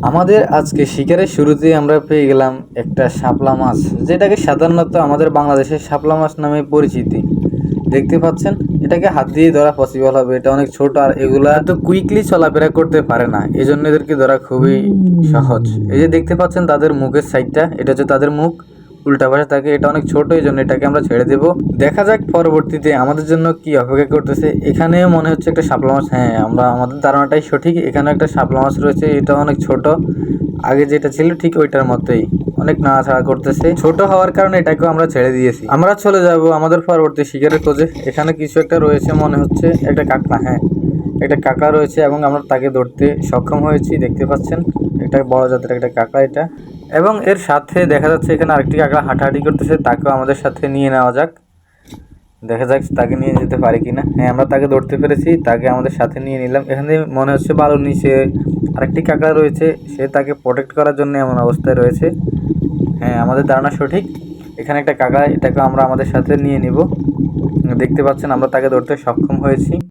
আমাদের আজকে শিকারের শুরুতেই আমরা পেয়ে গেলাম একটা শাপলা মাছ, যেটাকে সাধারণত আমাদের বাংলাদেশে শাপলা মাছ নামে পরিচিতি। দেখতে পাচ্ছেন, এটাকে হাত দিয়ে ধরা পসিবল হবে, এটা অনেক ছোট আর এগুলা তো কুইকলি চলাফেরা করতে পারে না, এই জন্য এদেরকে ধরা খুবই সহজ। এই যে দেখতে পাচ্ছেন তাদের মুখের সাইডটা, এটা হচ্ছে তাদের মুখ, উল্টা পাশে থাকে, এটা অনেক ছোট, এই জন্য এটাকে আমরা ছেড়ে দেব। দেখা যাক পরবর্তীতে আমাদের জন্য কি অপেক্ষা করতেছে। এখানেও মনে হচ্ছে একটা শাপলা মাছ, হ্যাঁ আমাদের ধারণাটাই সঠিক, এখানে একটা শাপলা মাছ রয়েছে, এটা অনেক ছোট, আগে যেটা ছিল ঠিক ওইটার মতোই, অনেক নাড়াচাড়া করতেছে। ছোট হওয়ার কারণে এটাকেও আমরা ছেড়ে দিয়েছি। আমরা চলে যাব আমাদের পরবর্তী শিকারের খোঁজে। এখানে কিছু একটা রয়েছে, মনে হচ্ছে একটা কাঁকড়া, হ্যাঁ একটা কাঁকড়া রয়েছে এবং আমরা তাকে ধরতে সক্ষম হয়েছি। দেখতে পাচ্ছেন এটা বড় জাতের একটা কাঁকড়া এটা, এবং এর সাথে দেখা যাচ্ছে এখানে আরেকটি কাঁকড়া হাঁটাহাঁটি করতেছে, তাকেও আমাদের সাথে নিয়ে নেওয়া যাক। দেখা যাক তাকে নিয়ে যেতে পারি কিনা। হ্যাঁ আমরা তাকে ধরতে পেরেছি, তাকে আমাদের সাথে নিয়ে নিলাম। এখানে মনে হচ্ছে বালুর নিচে আরেকটি কাঁকড়া রয়েছে, সে তাকে প্রোটেক্ট করার জন্য এমন অবস্থায় রয়েছে। হ্যাঁ আমাদের ধারণা সঠিক, এখানে একটা কাঁকড়া, এটাকে আমরা আমাদের সাথে নিয়ে নিব। দেখতে পাচ্ছেন আমরা তাকে ধরতে সক্ষম হয়েছি।